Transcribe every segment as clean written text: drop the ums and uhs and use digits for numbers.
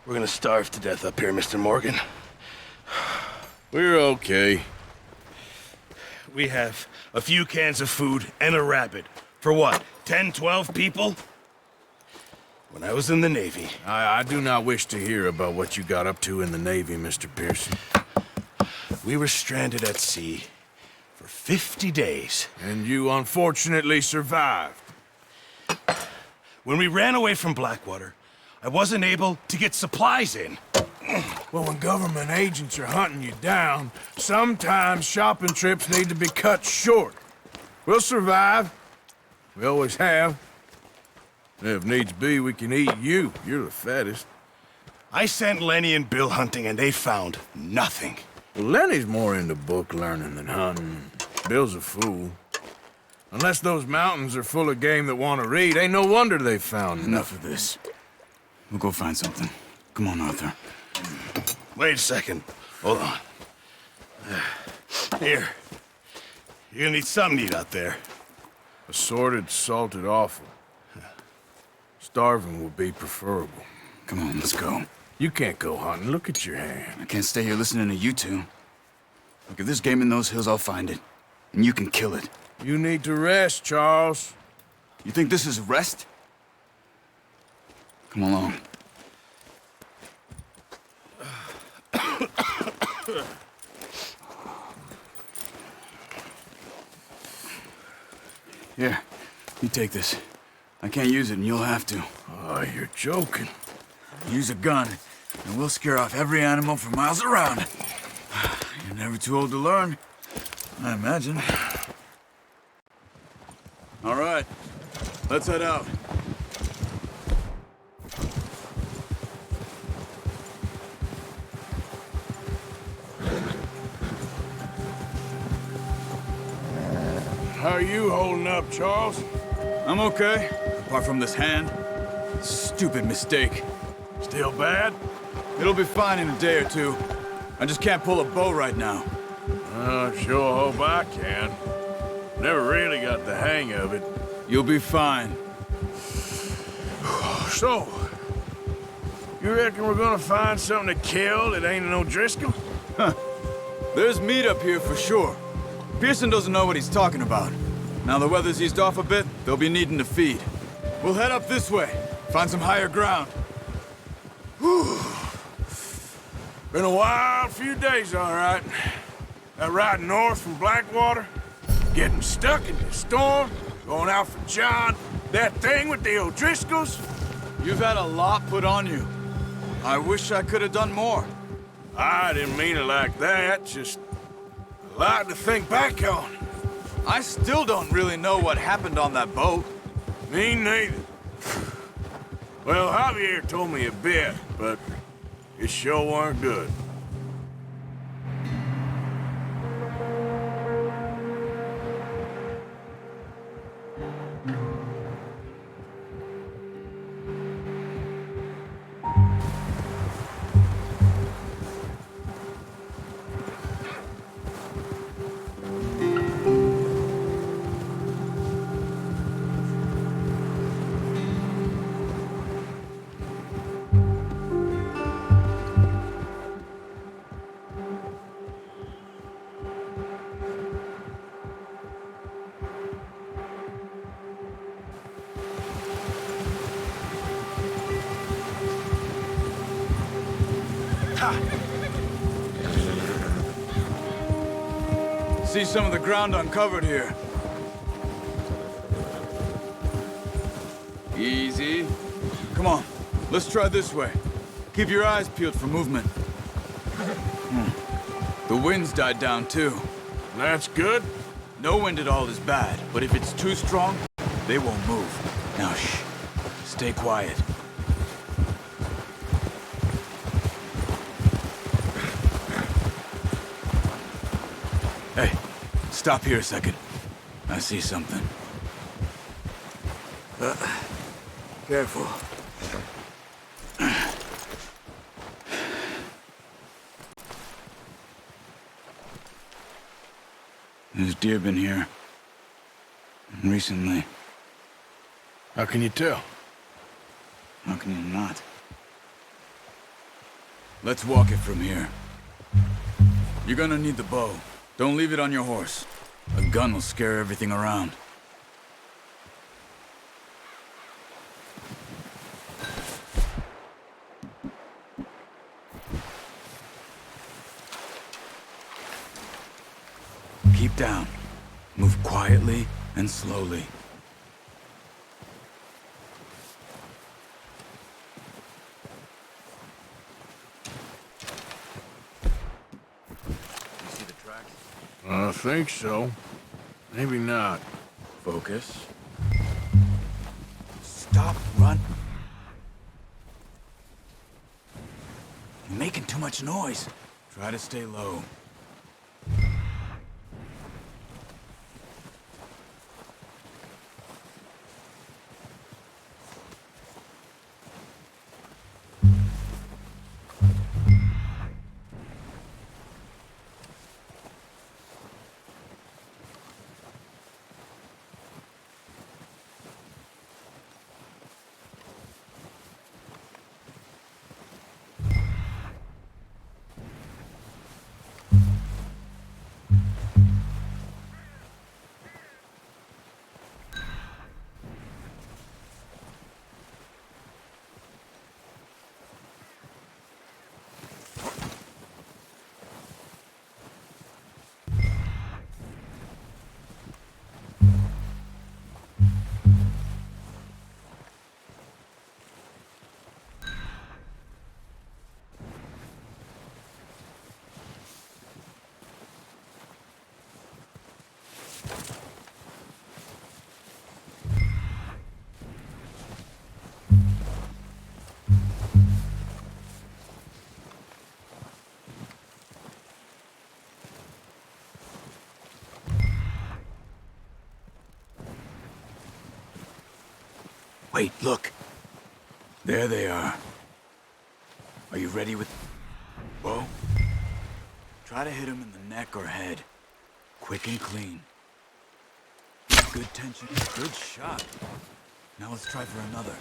We're gonna starve to death up here, Mr. Morgan. We're okay. We have a few cans of food and a rabbit. For what, 10, 12 people? When I was in the Navy... I do not wish to hear about what you got up to in the Navy, Mr. Pearson. We were stranded at sea for 50 days. And you unfortunately survived. When we ran away from Blackwater, I wasn't able to get supplies in. Well, when government agents are hunting you down, sometimes shopping trips need to be cut short. We'll survive. We always have. If needs be, we can eat you. You're the fattest. I sent Lenny and Bill hunting, and they found nothing. Well, Lenny's more into book learning than hunting. Bill's a fool. Unless those mountains are full of game that want to read, ain't no wonder they found Enough of this. We'll go find something. Come on, Arthur. Wait a second. Hold on. Here. You're gonna need something to eat out there. Assorted, salted offal. Starving would be preferable. Come on, let's go. You can't go hunting. Look at your hand. I can't stay here listening to you two. Look, if there's game in those hills, I'll find it. And you can kill it. You need to rest, Charles. You think this is rest? Come along. Here, you take this. I can't use it, and you'll have to. Oh, you're joking. Use a gun, and we'll scare off every animal for miles around. You're never too old to learn, I imagine. All right, let's head out. How are you holding up, Charles? I'm okay, apart from this hand. Stupid mistake. Still bad? It'll be fine in a day or two. I just can't pull a bow right now. Sure hope I can. Never really got the hang of it. You'll be fine. So, you reckon we're gonna find something to kill that ain't an O'Driscoll? There's meat up here for sure. Pearson doesn't know what he's talking about. Now the weather's eased off a bit, they'll be needing to feed. We'll head up this way, find some higher ground. Whew. Been a wild few days, all right. That ride north from Blackwater, getting stuck in the storm, going out for John, that thing with the O'Driscolls. You've had a lot put on you. I wish I could have done more. I didn't mean it like that, just a lot to think back on. I still don't really know what happened on that boat. Me neither. Well, Javier told me a bit, but it sure weren't good. See some of the ground uncovered here. Easy. Come on, let's try this way. Keep your eyes peeled for movement. The wind's died down too. That's good. No wind at all is bad, but if it's too strong, they won't move. Now shh, stay quiet. Hey, stop here a second. I see something. Careful. There's deer been here. Recently. How can you tell? How can you not? Let's walk it from here. You're gonna need the bow. Don't leave it on your horse. A gun will scare everything around. Keep down. Move quietly and slowly. You see the tracks? I think so. Maybe not. Focus. Stop, run. You're making too much noise. Try to stay low. Wait, look. There they are. Are you ready with... bow? Try to hit him in the neck or head. Quick and clean. Good tension. Good shot. Now let's try for another.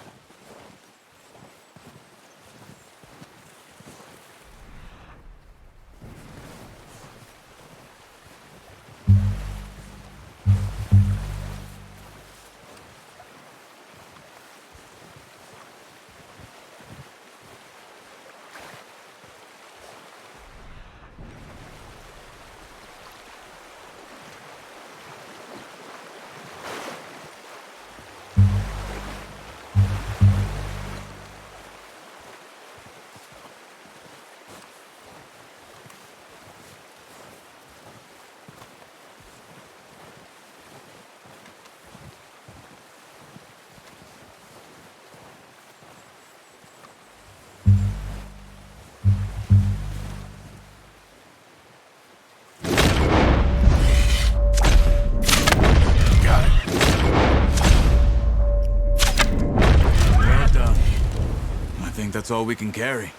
That's all we can carry.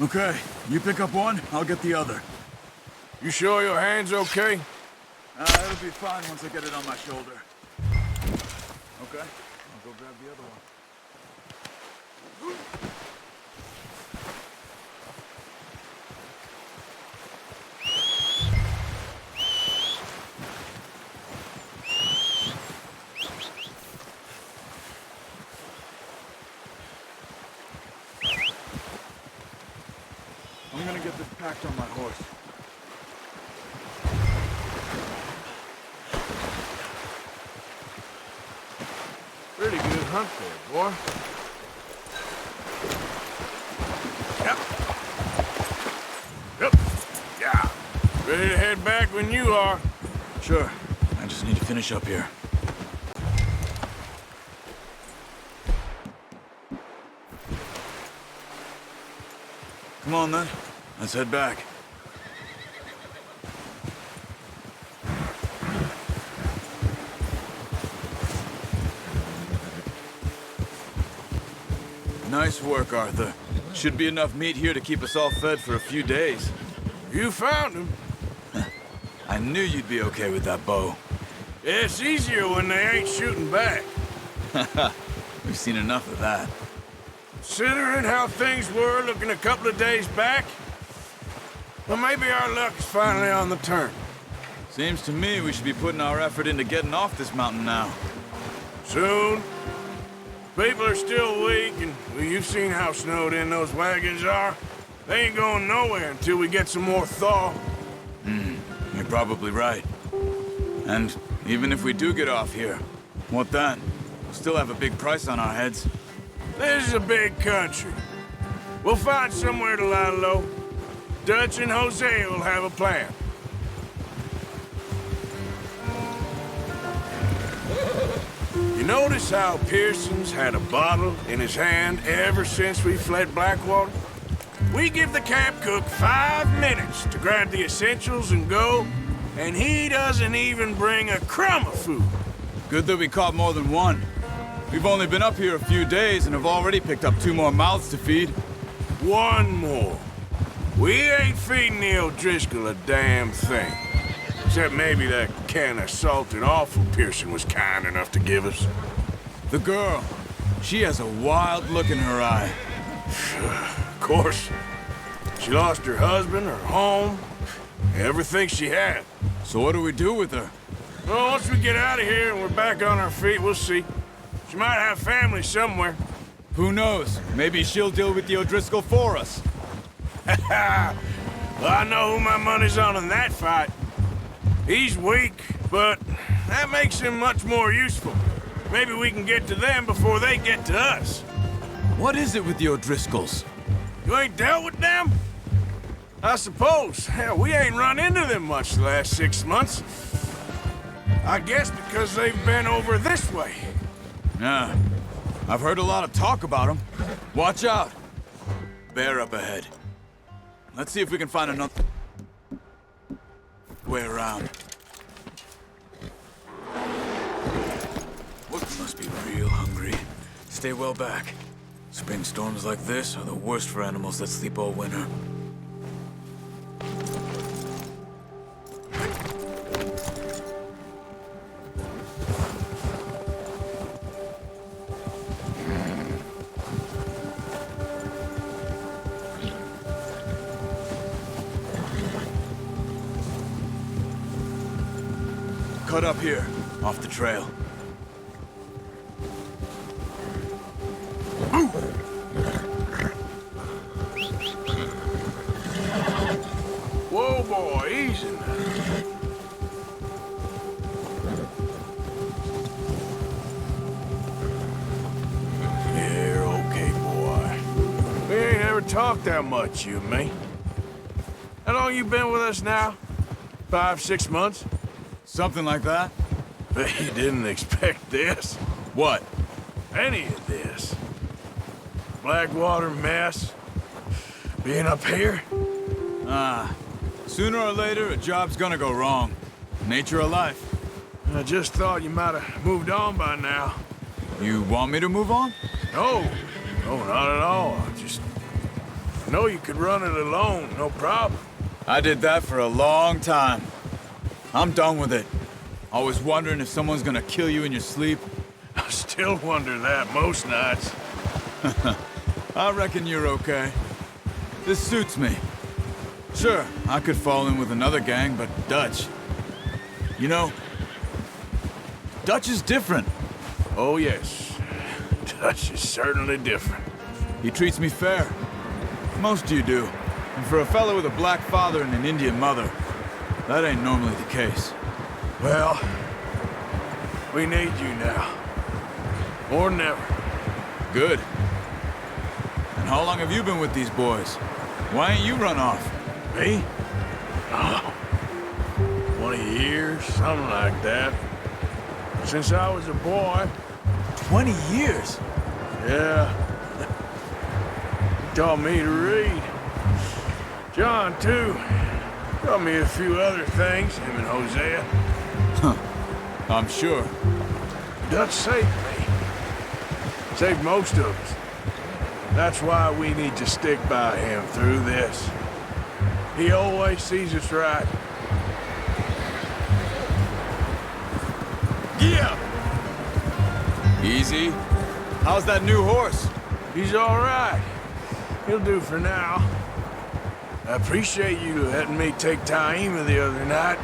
Okay, you pick up one, I'll get the other. You sure your hand's okay? It'll be fine once I get it on my shoulder. Okay, I'll go grab the other one. I'm gonna get this packed on my horse. Pretty good hunt there, boy. Yep. Yeah. Ready to head back when you are. Sure. I just need to finish up here. Come on, then. Let's head back. Nice work, Arthur. Should be enough meat here to keep us all fed for a few days. You found him. I knew you'd be okay with that bow. It's easier when they ain't shooting back. We've seen enough of that. Considering how things were looking a couple of days back, well, maybe our luck is finally on the turn. Seems to me we should be putting our effort into getting off this mountain now. Soon. People are still weak, and well, you've seen how snowed in those wagons are. They ain't going nowhere until we get some more thaw. You're probably right. And even if we do get off here, what then? We'll still have a big price on our heads. This is a big country. We'll find somewhere to lie low. Dutch and Hosea will have a plan. You notice how Pearson's had a bottle in his hand ever since we fled Blackwater? We give the camp cook 5 minutes to grab the essentials and go, and he doesn't even bring a crumb of food. Good that we caught more than one. We've only been up here a few days and have already picked up 2 more mouths to feed. 1 more. We ain't feeding the O'Driscoll a damn thing. Except maybe that can of salted offal Pearson was kind enough to give us. The girl, she has a wild look in her eye. Of course. She lost her husband, her home, everything she had. So what do we do with her? Well, once we get out of here and we're back on our feet, we'll see. She might have family somewhere. Who knows? Maybe she'll deal with the O'Driscoll for us. Well, I know who my money's on in that fight. He's weak, but that makes him much more useful. Maybe we can get to them before they get to us. What is it with the O'Driscolls? You ain't dealt with them? I suppose. Hell, we ain't run into them much the last 6 months. I guess because they've been over this way. Yeah, I've heard a lot of talk about them. Watch out. Bear up ahead. Let's see if we can find another way around. Whoops, must be real hungry. Stay well back. Spring storms like this are the worst for animals that sleep all winter. Cut up here, off the trail. Whoa, boy, easy now. You're okay, boy. We ain't ever talked that much, you and me. How long you been with us now? 5, 6 months? Something like that? Bet you didn't expect this. What? Any of this. Blackwater mess. Being up here? Sooner or later, a job's gonna go wrong. Nature of life. I just thought you might have moved on by now. You want me to move on? No, not at all. I know you could run it alone, no problem. I did that for a long time. I'm done with it. Always wondering if someone's gonna kill you in your sleep. I still wonder that most nights. I reckon you're okay. This suits me. Sure, I could fall in with another gang, but Dutch... You know, Dutch is different. Oh, yes. Dutch is certainly different. He treats me fair. Most of you do. And for a fellow with a black father and an Indian mother, that ain't normally the case. Well, we need you now. More than ever. Good. And how long have you been with these boys? Why ain't you run off? Me? Oh, 20 years, something like that. Since I was a boy. 20 years? Yeah. He taught me to read. John, too. Taught me a few other things, him and Hosea. I'm sure. Dutch saved me. Saved most of us. That's why we need to stick by him through this. He always sees us right. Yeah! Easy. How's that new horse? He's all right. He'll do for now. I appreciate you letting me take Taima the other night.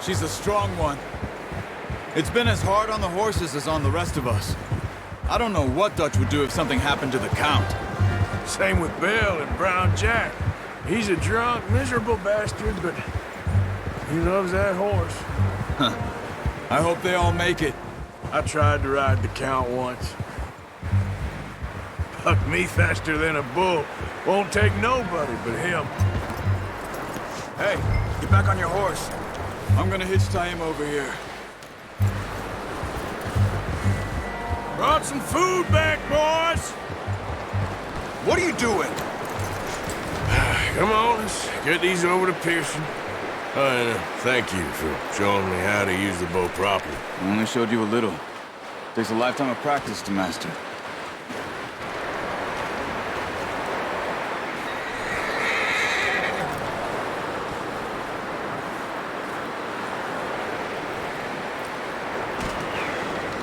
She's a strong one. It's been as hard on the horses as on the rest of us. I don't know what Dutch would do if something happened to the Count. Same with Bill and Brown Jack. He's a drunk, miserable bastard, but he loves that horse. I hope they all make it. I tried to ride the Count once. Bucked me faster than a bull. Won't take nobody but him. Hey, get back on your horse. I'm gonna hitch Taima over here. Brought some food back, boys! What are you doing? Come on, let's get these over to Pearson. And thank you for showing me how to use the bow properly. I only showed you a little. Takes a lifetime of practice to master.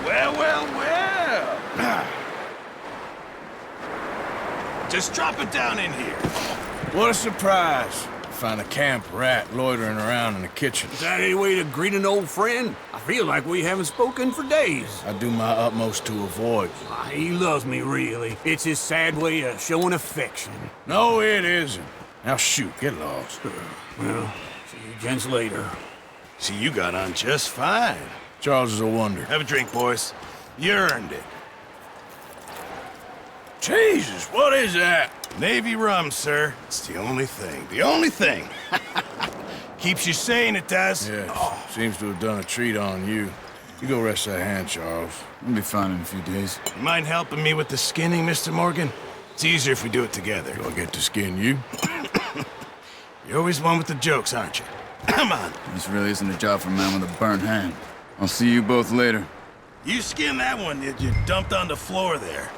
Well. Just drop it down in here. What a surprise. Find a camp rat loitering around in the kitchen. Is that any way to greet an old friend? I feel like we haven't spoken for days. I do my utmost to avoid you. He loves me, really. It's his sad way of showing affection. No, it isn't. Now shoot, get lost. Well, see you gents later. See, you got on just fine. Charles is a wonder. Have a drink, boys. You earned it. Jesus, what is that? Navy rum, sir. It's the only thing. The only thing. Keeps you sane, it does. Yeah, seems to have done a treat on you. You go rest that hand, Charles. I'll be fine in a few days. You mind helping me with the skinning, Mr. Morgan? It's easier if we do it together. Do I get to skin you? You're always one with the jokes, aren't you? Come on. This really isn't a job for a man with a burnt hand. I'll see you both later. You skinned that one that you dumped on the floor there.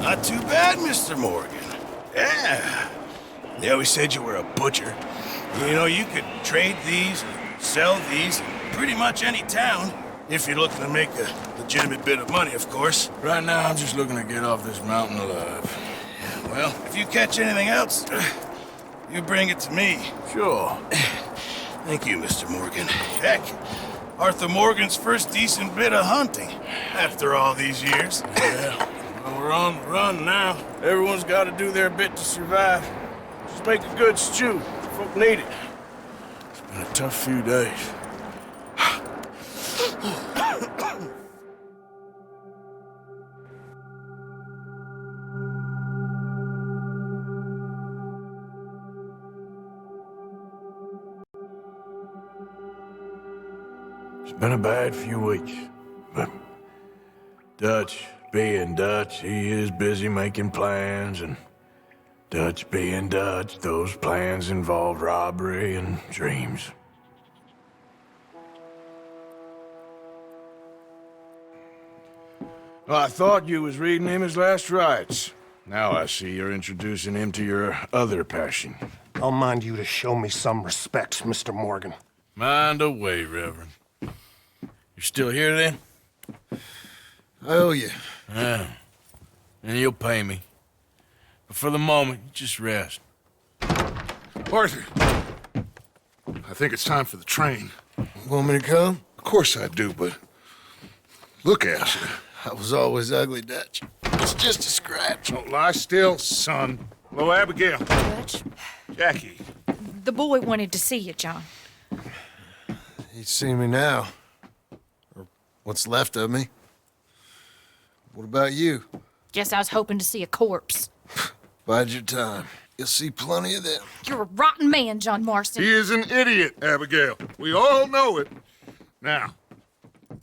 Not too bad, Mr. Morgan. Yeah. They always said you were a butcher. You know, you could trade these, sell these, in pretty much any town. If you're looking to make a legitimate bit of money, of course. Right now, I'm just looking to get off this mountain alive. Well, if you catch anything else, you bring it to me. Sure. Thank you, Mr. Morgan. Heck, Arthur Morgan's first decent bit of hunting after all these years. Yeah. Well, we're on the run now. Everyone's got to do their bit to survive. Just make a good stew. Folk need it. It's been a tough few days. It's been a bad few weeks, but Dutch being Dutch, he is busy making plans, and Dutch being Dutch, those plans involve robbery and dreams. Well, I thought you was reading him his last rites. Now I see you're introducing him to your other passion. I'll mind you to show me some respect, Mr. Morgan. Mind away, Reverend. You still here, then? I owe you. Yeah. And you'll pay me. But for the moment, just rest. Arthur, I think it's time for the train. Want me to come? Of course I do, but look at you. I was always ugly, Dutch. It's just a scratch. Don't lie still, son. Hello, Abigail. Dutch, Jackie. the boy wanted to see you, John. He'd see me now. Or what's left of me. What about you? Guess I was hoping to see a corpse. Bide your time. You'll see plenty of them. You're a rotten man, John Marston. He is an idiot, Abigail. We all know it. Now,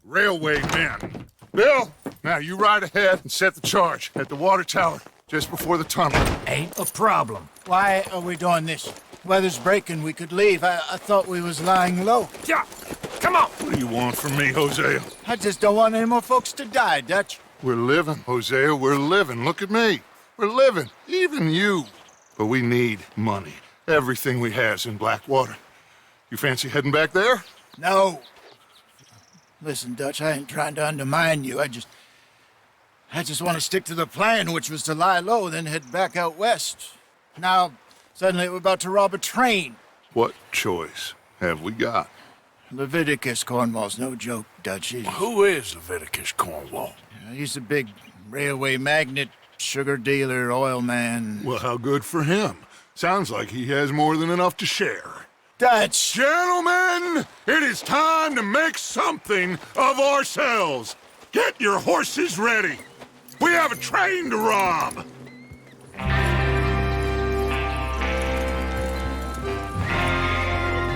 railway men. Bill, now you ride ahead and set the charge at the water tower just before the tunnel. Ain't a problem. Why are we doing this? Weather's breaking. We could leave. I thought we was lying low. Yeah, come on. What do you want from me, Hosea? I just don't want any more folks to die, Dutch. We're living, Hosea, we're living. Look at me. We're living, even you. But we need money. Everything we has in Blackwater. You fancy heading back there? No. Listen, Dutch, I ain't trying to undermine you. I just want to stick to the plan, which was to lie low, then head back out west. Now, suddenly we're about to rob a train. What choice have we got? Leviticus Cornwall's no joke, Dutch. Who is Leviticus Cornwall? He's a big railway magnate, sugar dealer, oil man. Well, how good for him. Sounds like he has more than enough to share. Dutch! Gentlemen, it is time to make something of ourselves. Get your horses ready. We have a train to rob.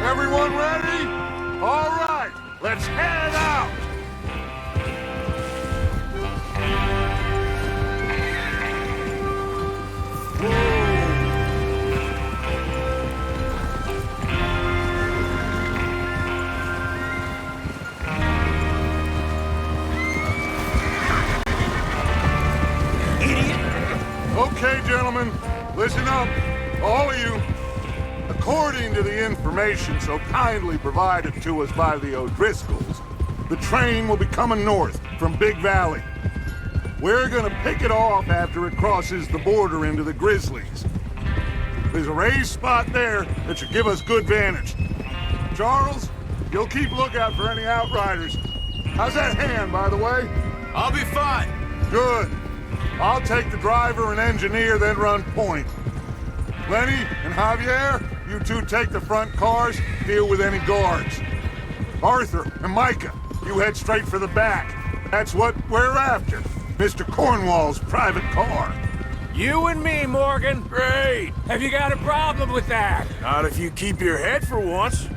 Everyone ready? All right, let's head out. Okay, gentlemen, listen up, all of you. According to the information so kindly provided to us by the O'Driscolls, the train will be coming north from Big Valley. We're gonna pick it off after it crosses the border into the Grizzlies. There's a raised spot there that should give us good vantage. Charles, you'll keep lookout for any outriders. How's that hand, by the way? I'll be fine. Good. I'll take the driver and engineer, then run point. Lenny and Javier, you two take the front cars, deal with any guards. Arthur and Micah, you head straight for the back. That's what we're after. Mr. Cornwall's private car. You and me, Morgan. Great. Have you got a problem with that? Not if you keep your head for once.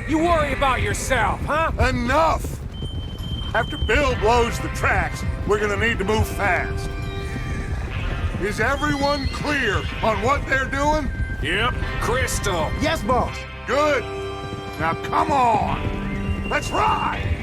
You worry about yourself, huh? Enough! After Bill blows the tracks, we're gonna need to move fast. Is everyone clear on what they're doing? Yep. Crystal. Yes, boss. Good. Now come on. Let's ride.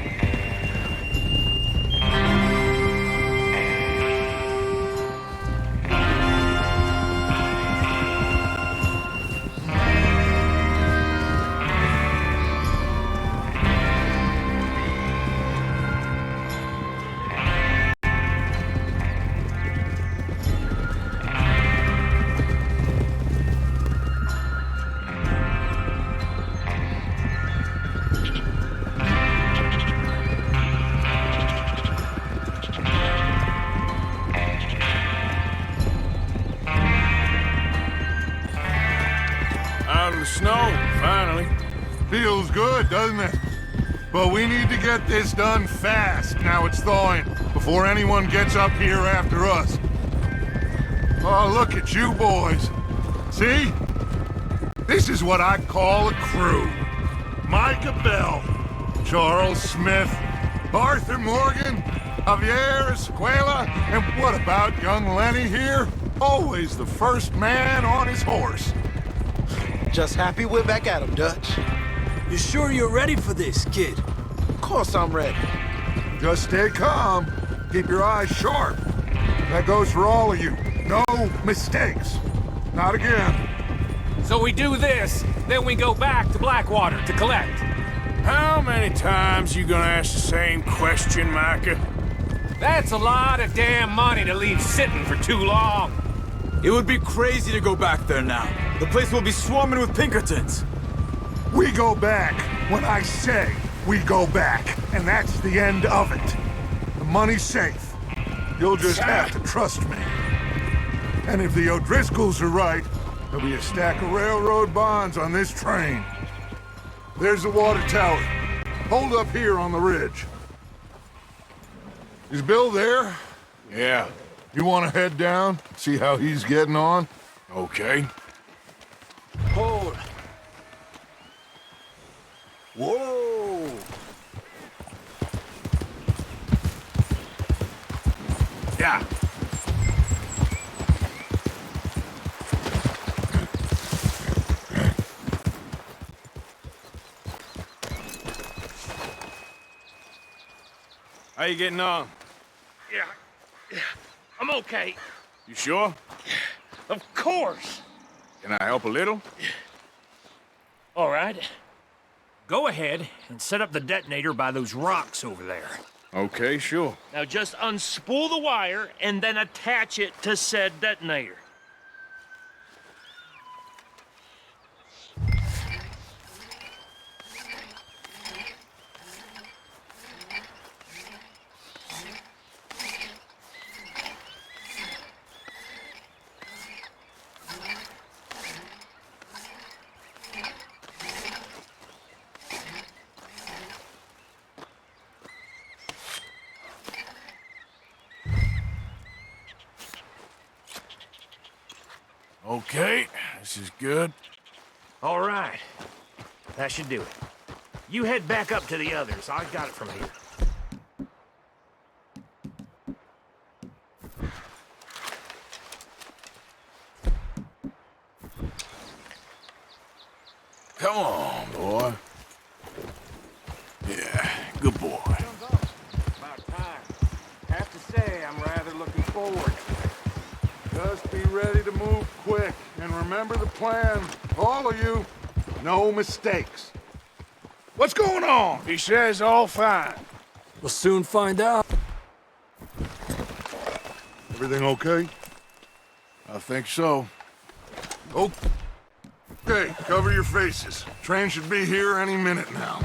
Out of the snow, finally. Feels good, doesn't it? But we need to get this done fast, now it's thawing, before anyone gets up here after us. Oh, look at you boys. See? This is what I call a crew. Micah Bell, Charles Smith, Arthur Morgan, Javier Escuela, and what about young Lenny here? Always the first man on his horse. Just happy we're back at him, Dutch. You sure you're ready for this, kid? Of course I'm ready. Just stay calm. Keep your eyes sharp. That goes for all of you. No mistakes. Not again. So we do this, then we go back to Blackwater to collect. How many times you gonna ask the same question, Micah? That's a lot of damn money to leave sitting for too long. It would be crazy to go back there now. The place will be swarming with Pinkertons. We go back when I say we go back, and that's the end of it. The money's safe. You'll just have to trust me. And if the O'Driscolls are right, there'll be a stack of railroad bonds on this train. There's the water tower. Hold up here on the ridge. Is Bill there? Yeah. You want to head down, see how he's getting on? Okay. Hold. Whoa! Yeah. How you getting on? Yeah. I'm okay. You sure? Of course. Can I help a little? All right. Go ahead and set up the detonator by those rocks over there. Okay, sure. Now just unspool the wire and then attach it to said detonator. Okay, this is good. All right. That should do it. You head back up to the others. I got it from here. Come on, boy. Yeah, good boy. About time. Have to say, I'm rather looking forward to it. Just be ready to move quick. And remember the plan. All of you. No mistakes. What's going on? He says all fine. We'll soon find out. Everything okay? I think so. Okay, cover your faces. Train should be here any minute now.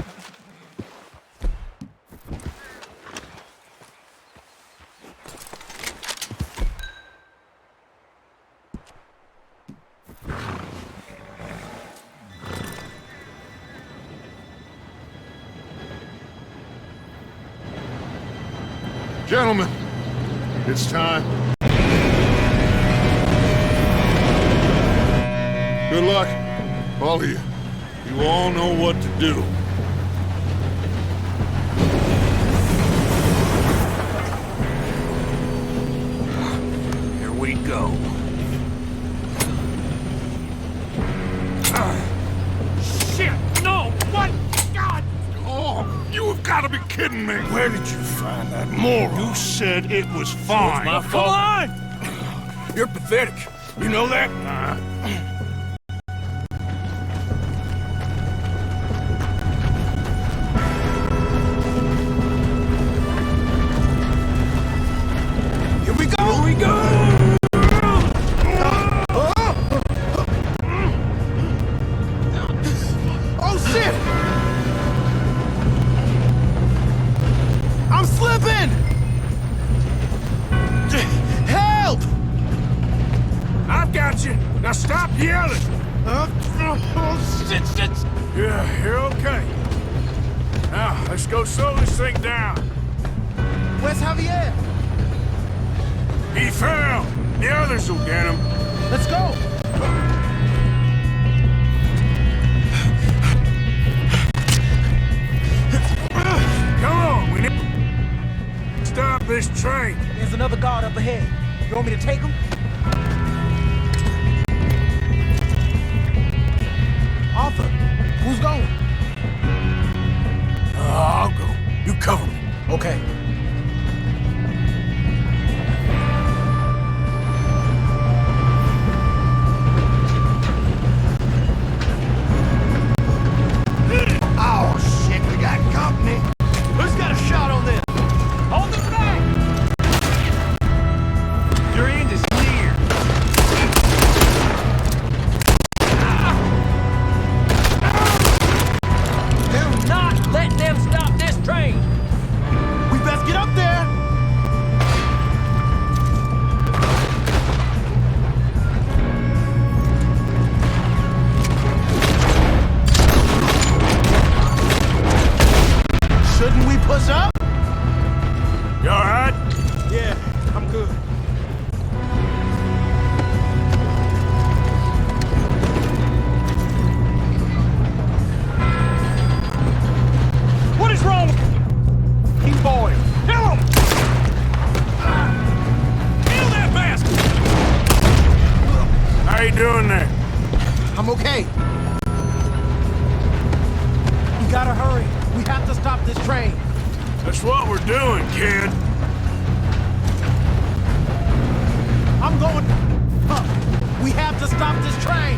Gentlemen, it's time. Good luck, all of you. You all know what to do. Here we go. Shit! No! What? God! Oh, you have got to be kidding me. Where did you find that moron? You said it was fine. My fault. Come on! You're pathetic. You know that? Here we go! Here we go! Oh, shit! I'm slipping! Help! I've got you. Now stop yelling. Oh, shit. Yeah, you're okay. Now, let's go slow this thing down. Where's Javier? He fell. The others will get him. Let's go. Come on, we need to stop this train. There's another guard up ahead. You want me to take him? Arthur, who's going? I'll go. You cover me. Okay. Oh, shit, we got company. Who's got a shot on this? Hold it back! Your end is near. Do not let them stop this train! We best get up there. Shouldn't we push up? You all right? Yeah, I'm good. What is wrong with you, boy? Kill him! Kill that bastard! How you doing there? I'm okay. We gotta hurry. We have to stop this train. That's what we're doing, kid. I'm going up. We have to stop this train.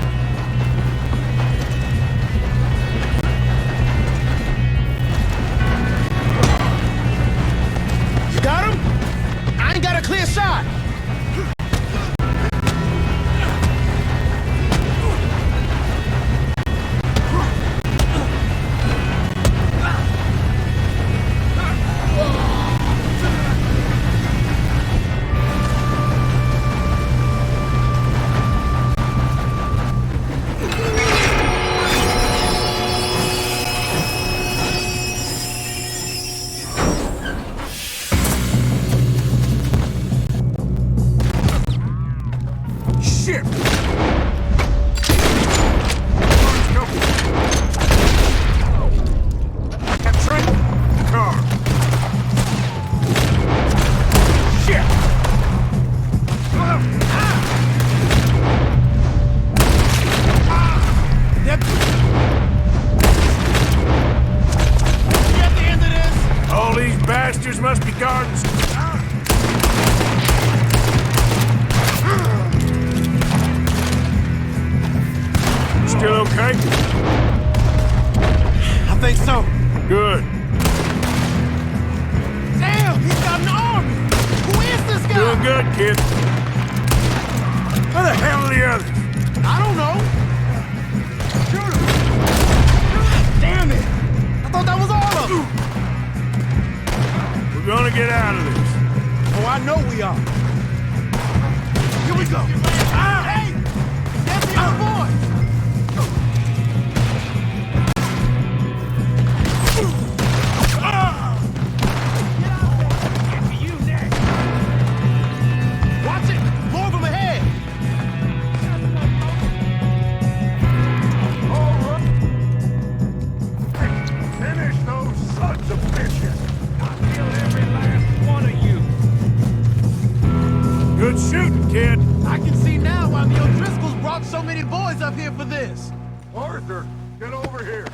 You got him? I ain't got a clear shot. Must be gardens. Still okay? I think so. Good. Damn, he's got an army. Who is this guy? Doing good, kid. Where the hell are the others? I don't know. Shoot him. Damn it. I thought that was all of them. We're gonna get out of this. Oh, I know we are. Here we go. Hey! That's the other boys! Get to you next. Watch it! More of them ahead! Finish those sons of bitches! Every last one of you. Good shooting, kid. I can see now why the O'Driscolls brought so many boys up here for this. Arthur, get over here.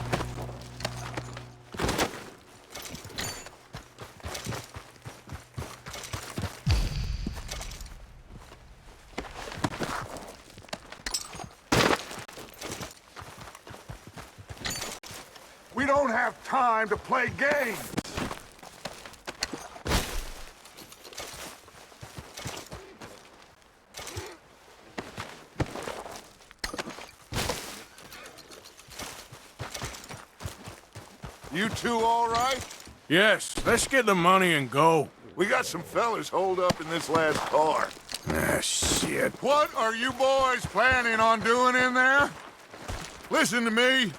We don't have time to play games. You two all right? Yes, let's get the money and go. We got some fellas holed up in this last car. Ah, shit. What are you boys planning on doing in there? Listen to me.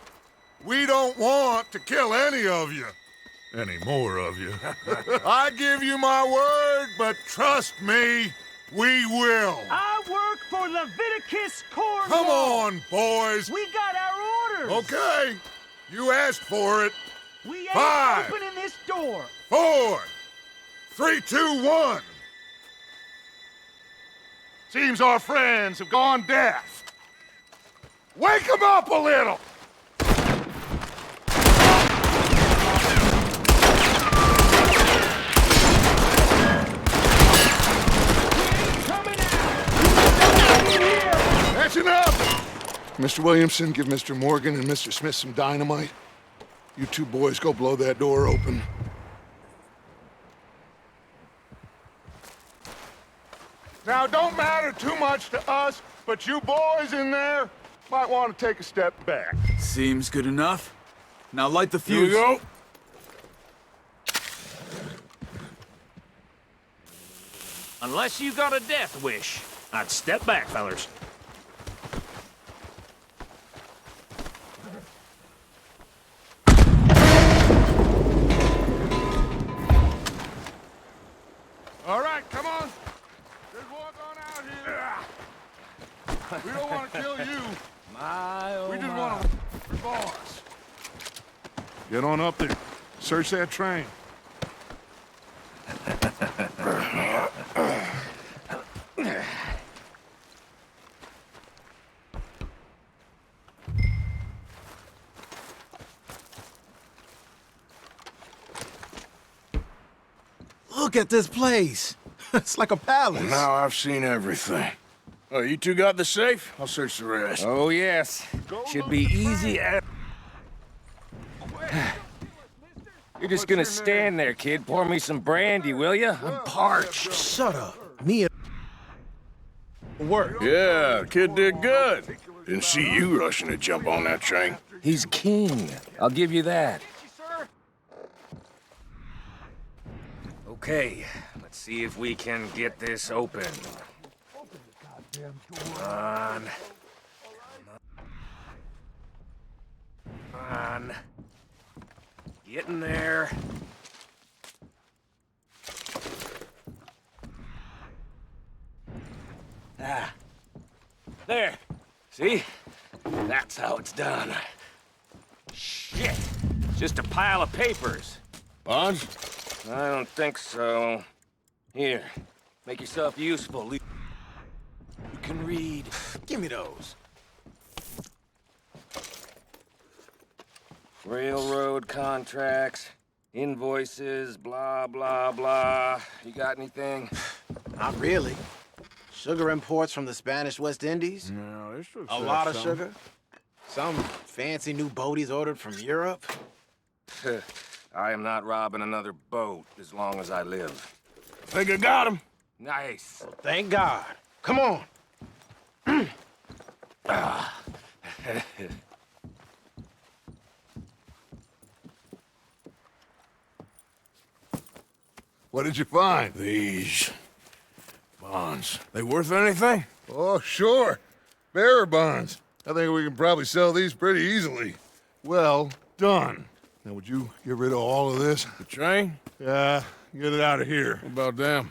We don't want to kill any of you. Any more of you. I give you my word, but trust me, we will. I work for Leviticus Cornwall. Come on, boys. We got our orders. Okay. You asked for it. We ain't 5, opening this door. 4, 3, 2, 1. Seems our friends have gone deaf. Wake them up a little! That's enough! Mr. Williamson, give Mr. Morgan and Mr. Smith some dynamite. You two boys go blow that door open. Now, don't matter too much to us, but you boys in there might want to take a step back. Seems good enough. Now light the Here we fuse. go. Unless you got a death wish, I'd step back, fellers. All right, come on. There's one going out here. We don't want to kill you. We just want to your boss. Get on up there. Search that train. Look at this place. It's like a palace. Now I've seen everything. Oh, you two got the safe? I'll search the rest. Oh, yes. Should be easy as... You're just gonna stand there, kid. Pour me some brandy, will ya? I'm parched. Shut up. Me work. Yeah, kid did good. Didn't see you rushing to jump on that train. He's king. I'll give you that. Okay, let's see if we can get this open. Come on. Come on. Get in there. Ah. There. See? That's how it's done. Shit! It's just a pile of papers. Bonds? I don't think so. Here, make yourself useful. You can read. Give me those. Railroad contracts, invoices, blah, blah, blah. You got anything? Not really. Sugar imports from the Spanish West Indies. No, this looks A lot of sugar. Some fancy new boat he's ordered from Europe. I am not robbing another boat as long as I live. Think I got him. Nice. Thank God. Come on. What did you find? These bonds. They worth anything? Oh, sure. Bearer bonds. I think we can probably sell these pretty easily. Well done. Now, would you get rid of all of this? The train? Yeah, get it out of here. What about them?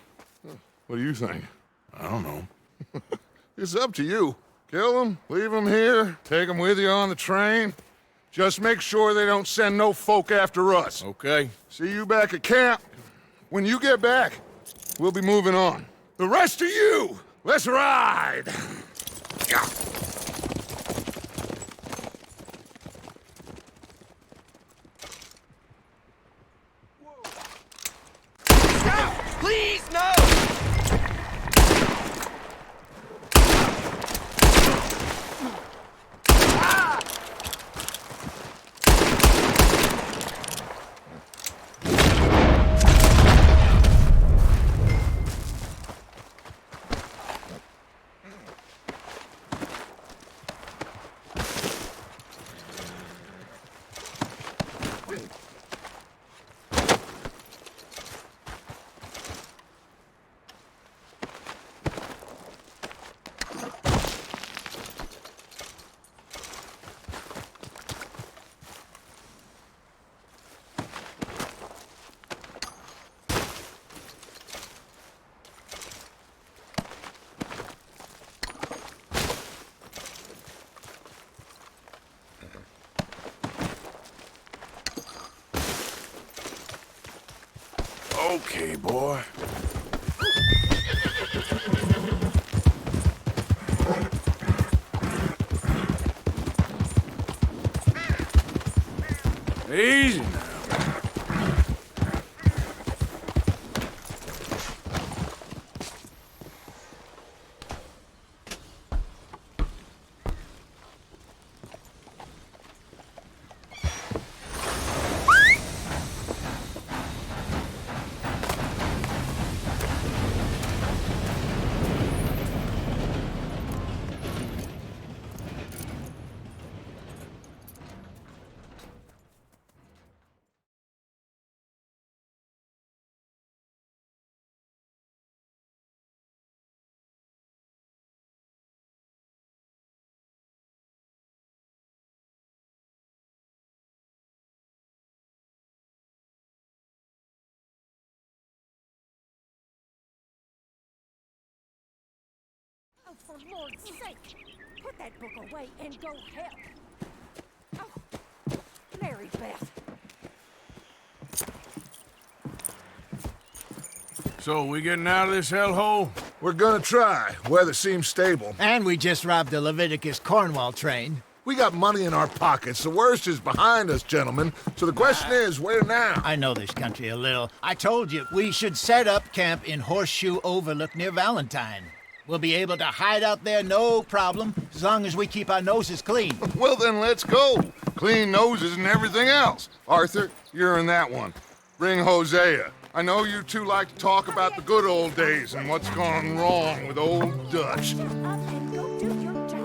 What do you think? I don't know. It's up to you. Kill them, leave them here, take them with you on the train. Just make sure they don't send no folk after us. Okay. See you back at camp. When you get back, we'll be moving on. The rest of you, let's ride! Please, no! Okay, boy. Easy now. Oh, for Lord's sake, put that book away and go help. Oh, Mary Beth. So, we getting out of this hellhole? We're gonna try. Weather seems stable. And we just robbed the Leviticus Cornwall train. We got money in our pockets. The worst is behind us, gentlemen. So the question is, where now? I know this country a little. I told you, we should set up camp in Horseshoe Overlook near Valentine. We'll be able to hide out there no problem, as long as we keep our noses clean. Well, then let's go. Clean noses and everything else. Arthur, you're in that one. Bring Hosea. I know you two like to talk about the good old days and what's gone wrong with old Dutch. Shut up and go do your job.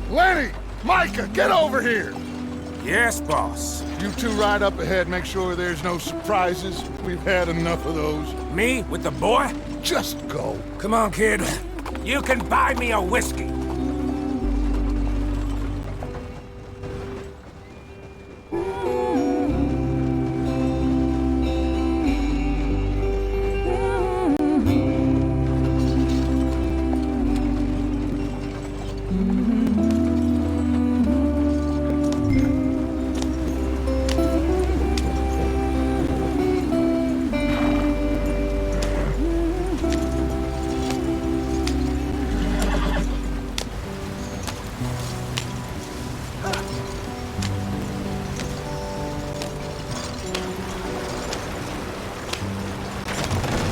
Lenny! Micah, get over here! Yes, boss. You two ride up ahead, make sure there's no surprises. We've had enough of those. Me with the boy? Just go. Come on, kid. You can buy me a whiskey.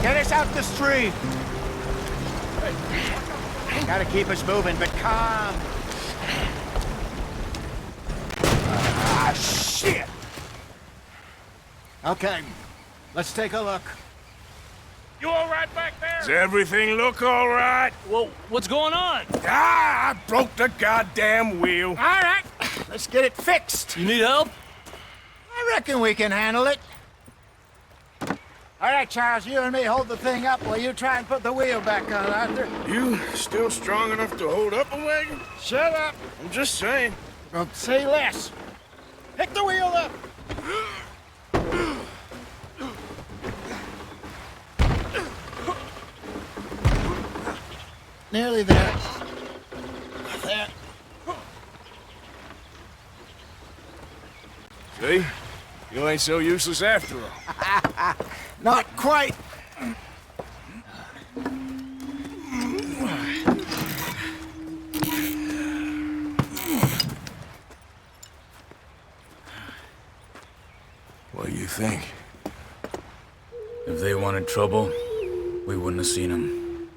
Get us out the street! Gotta keep us moving, but calm. Ah, shit! Okay, let's take a look. You all right back there? Does everything look all right? Well, what's going on? Ah, I broke the goddamn wheel. All right, let's get it fixed. You need help? I reckon we can handle it. All right, Charles, you and me hold the thing up while you try and put the wheel back on, Arthur. You still strong enough to hold up a wagon? Shut up. I'm just saying. Well, say less. Pick the wheel up. Nearly there. There. See? You ain't so useless after all. Not quite. What do you think? If they wanted trouble, we wouldn't have seen them.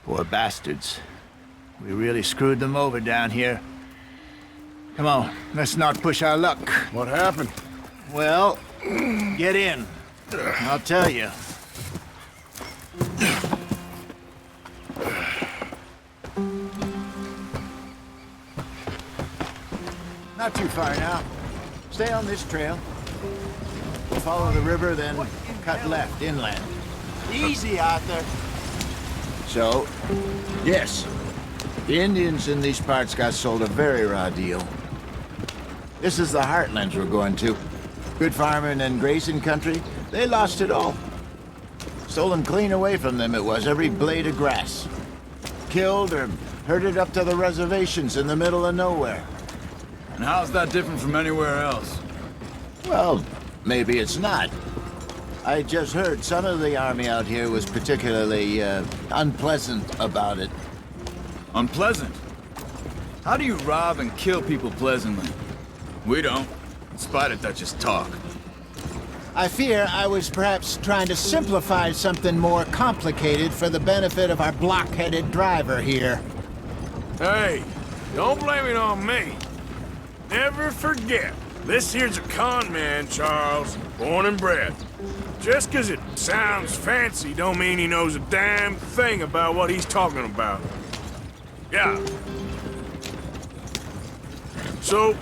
Poor bastards. We really screwed them over down here. Come on, let's not push our luck. What happened? Well, get in. I'll tell you. Not too far now. Stay on this trail. We'll follow the river, then cut left inland. Easy, Arthur. So, yes, the Indians in these parts got sold a very raw deal. This is the heartlands we're going to. Good farming and grazing country, they lost it all. Stolen clean away from them it was, every blade of grass. Killed or herded up to the reservations in the middle of nowhere. And how's that different from anywhere else? Well, maybe it's not. I just heard some of the army out here was particularly unpleasant about it. Unpleasant? How do you rob and kill people pleasantly? We don't, in spite of Dutch's talk. I fear I was perhaps trying to simplify something more complicated for the benefit of our block-headed driver here. Hey, don't blame it on me. Never forget, this here's a con man, Charles, born and bred. Just 'cause it sounds fancy don't mean he knows a damn thing about what he's talking about. Yeah. So,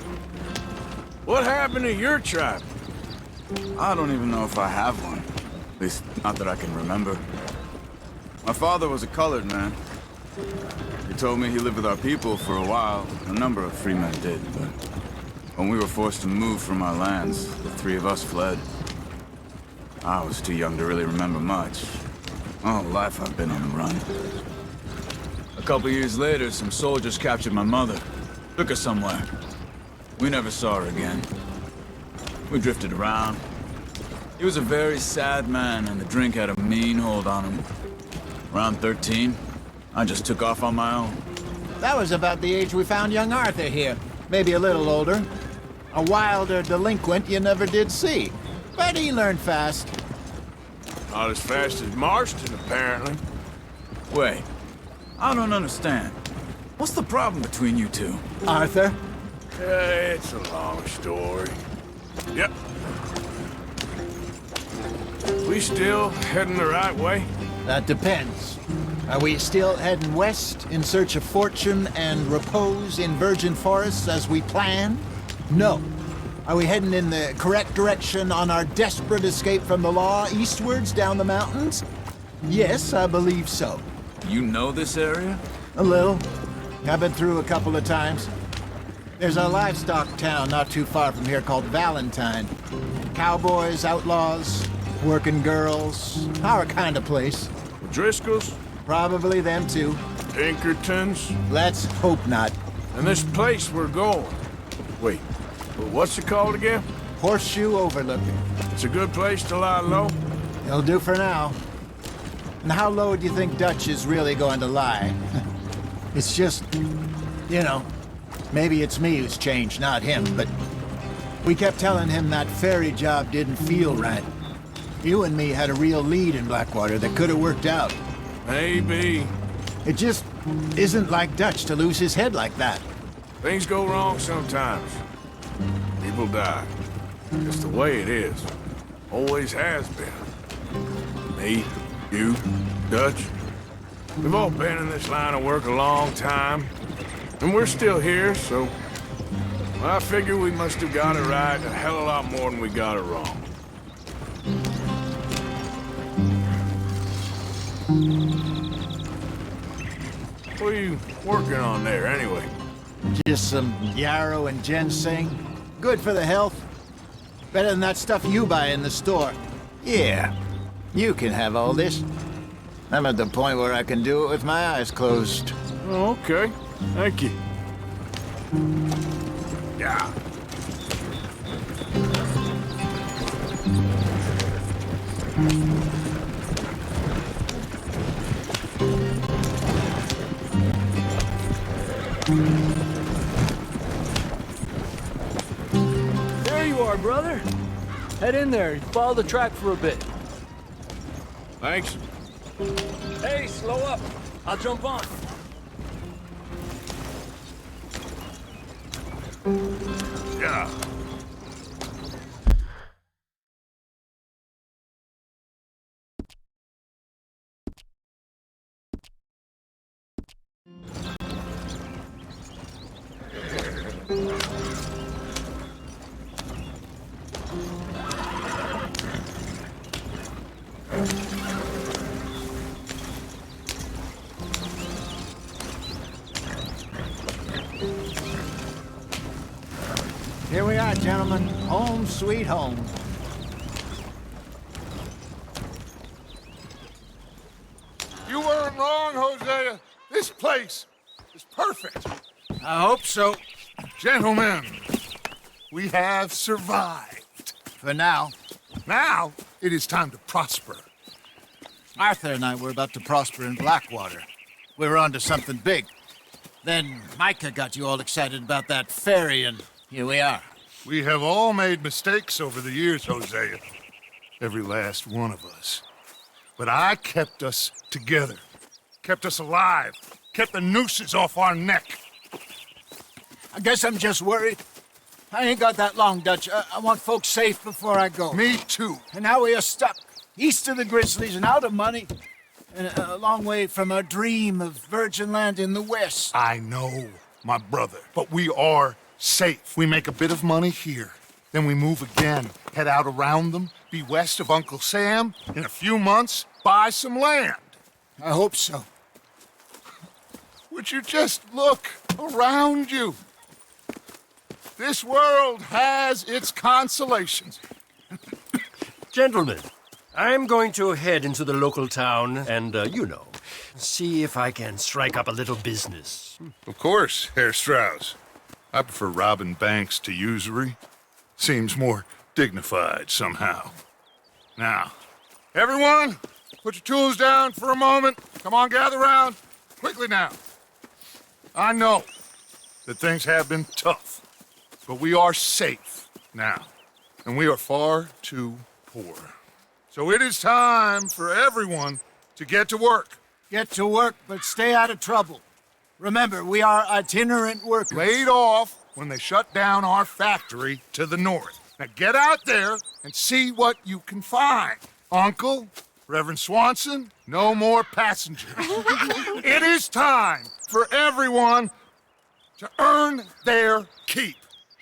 what happened to your tribe? I don't even know if I have one. At least, not that I can remember. My father was a colored man. He told me he lived with our people for a while. A number of free men did, but when we were forced to move from our lands, the three of us fled. I was too young to really remember much. All life I've been on the run. A couple years later, some soldiers captured my mother. Took her somewhere. We never saw her again. We drifted around. He was a very sad man, and the drink had a mean hold on him. Around 13, I just took off on my own. That was about the age we found young Arthur here. Maybe a little older. A wilder delinquent you never did see. But he learned fast. Not as fast as Marston, apparently. Wait, I don't understand. What's the problem between you two? Arthur? It's a long story. Yep. We still heading the right way? That depends. Are we still heading west in search of fortune and repose in virgin forests as we planned? No. Are we heading in the correct direction on our desperate escape from the law eastwards down the mountains? Yes, I believe so. You know this area? A little. I've been through a couple of times. There's a livestock town not too far from here called Valentine. Cowboys, outlaws, working girls, our kind of place. Driscoll's? Probably them too. Pinkertons? Let's hope not. And this place we're going. Wait, what's it called again? Horseshoe Overlook. It's a good place to lie low? It'll do for now. And how low do you think Dutch is really going to lie? It's just, you know, maybe it's me who's changed, not him, but we kept telling him that ferry job didn't feel right. You and me had a real lead in Blackwater that could have worked out. Maybe. It just isn't like Dutch to lose his head like that. Things go wrong sometimes. People die. It's the way it is. Always has been. Me, you, Dutch. We've all been in this line of work a long time. And we're still here, so... I figure we must have got it right a hell of a lot more than we got it wrong. What are you working on there, anyway? Just some yarrow and ginseng. Good for the health. Better than that stuff you buy in the store. Yeah, you can have all this. I'm at the point where I can do it with my eyes closed. Oh, okay. Thank you. Yeah. There you are, brother. Head in there and follow the track for a bit. Thanks. Hey, slow up. I'll jump on. Yeah. Here we are, gentlemen. Home sweet home. You weren't wrong, Hosea. This place is perfect. I hope so. Gentlemen, we have survived. For now. Now, it is time to prosper. Arthur and I were about to prosper in Blackwater. We were onto something big. Then Micah got you all excited about that ferry, and here we are. We have all made mistakes over the years, Hosea. every last one of us. But I kept us together, kept us alive, kept the nooses off our neck. I guess I'm just worried. I ain't got that long, Dutch. I want folks safe before I go. Me too. And now we are stuck, east of the Grizzlies and out of money, and a long way from our dream of virgin land in the west. I know, my brother, but we are safe. We make a bit of money here, then we move again, head out around them, be west of Uncle Sam, in a few months, buy some land. I hope so. Would you just look around you? This world has its consolations. Gentlemen, I'm going to head into the local town and, see if I can strike up a little business. Of course, Herr Strauss. I prefer robbing banks to usury. Seems more dignified somehow. Now, everyone, put your tools down for a moment. Come on, gather round. Quickly now. I know that things have been tough, but we are safe now, and we are far too poor. So it is time for everyone to get to work. Get to work, but stay out of trouble. Remember, we are itinerant workers. Laid off when they shut down our factory to the north. Now get out there and see what you can find. Uncle, Reverend Swanson, no more passengers. It is time for everyone to earn their keep.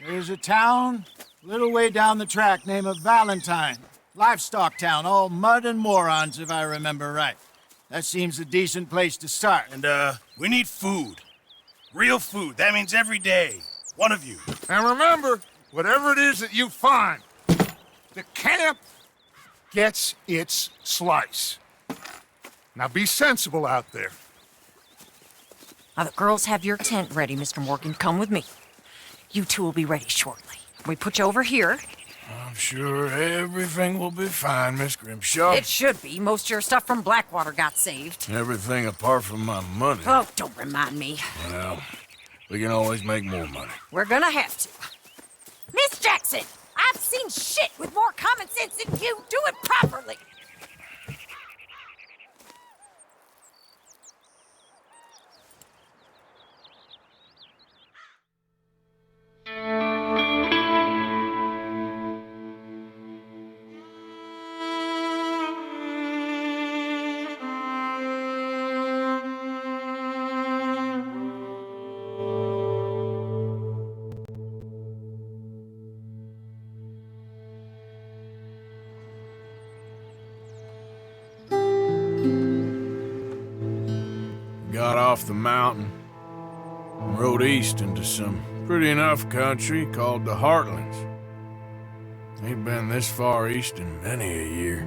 There's a town a little way down the track named Valentine. Livestock town, all mud and morons, if I remember right. That seems a decent place to start. And, we need food. Real food. That means every day. One of you. And remember, whatever it is that you find, the camp gets its slice. Now be sensible out there. Now, the girls have your tent ready, Mr. Morgan. Come with me. You two will be ready shortly. We put you over here. I'm sure everything will be fine, Miss Grimshaw. It should be. Most of your stuff from Blackwater got saved. Everything apart from my money. Oh, don't remind me. Well, we can always make more money. We're gonna have to. Miss Jackson, I've seen shit with more common sense than you. Do it properly. Got off the mountain and rode east into some pretty enough country called the Heartlands. Ain't been this far east in many a year.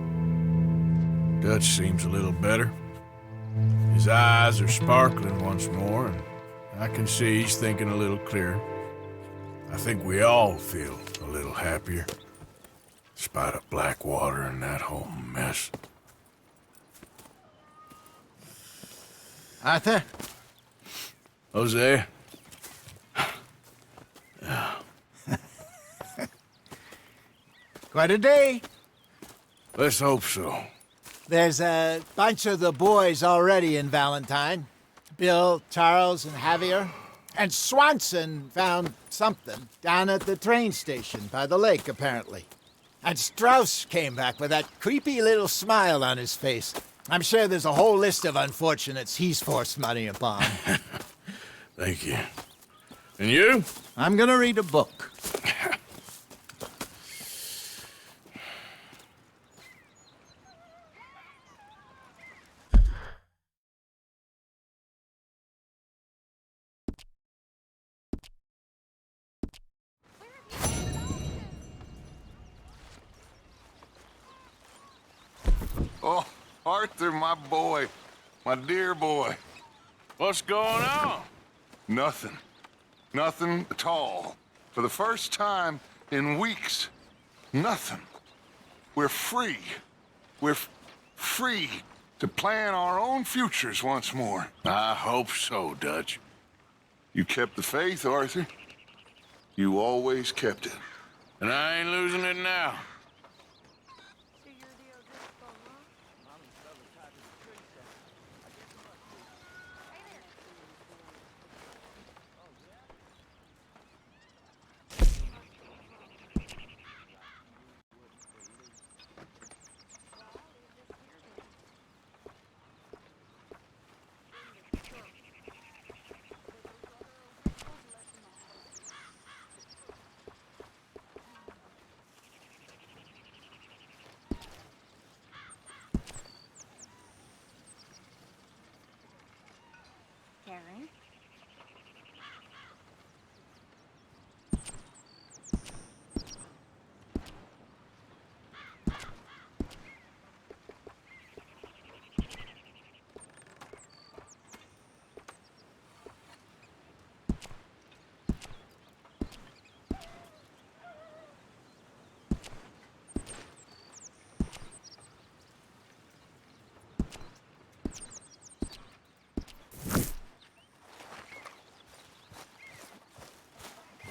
Dutch seems a little better. His eyes are sparkling once more, and I can see he's thinking a little clearer. I think we all feel a little happier, despite of Blackwater and that whole mess. Arthur? Hosea? Quite a day. Let's hope so. There's a bunch of the boys already in Valentine. Bill, Charles, and Javier. And Swanson found something down at the train station by the lake, apparently. And Strauss came back with that creepy little smile on his face. I'm sure there's a whole list of unfortunates he's forced money upon. Thank you. And you? I'm gonna read a book. Oh, Arthur, my boy. My dear boy. What's going on? Nothing. Nothing at all. For the first time in weeks, nothing. We're free. We're free to plan our own futures once more. I hope so, Dutch. You kept the faith, Arthur. You always kept it. And I ain't losing it now. Karen.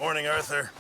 Morning, Arthur.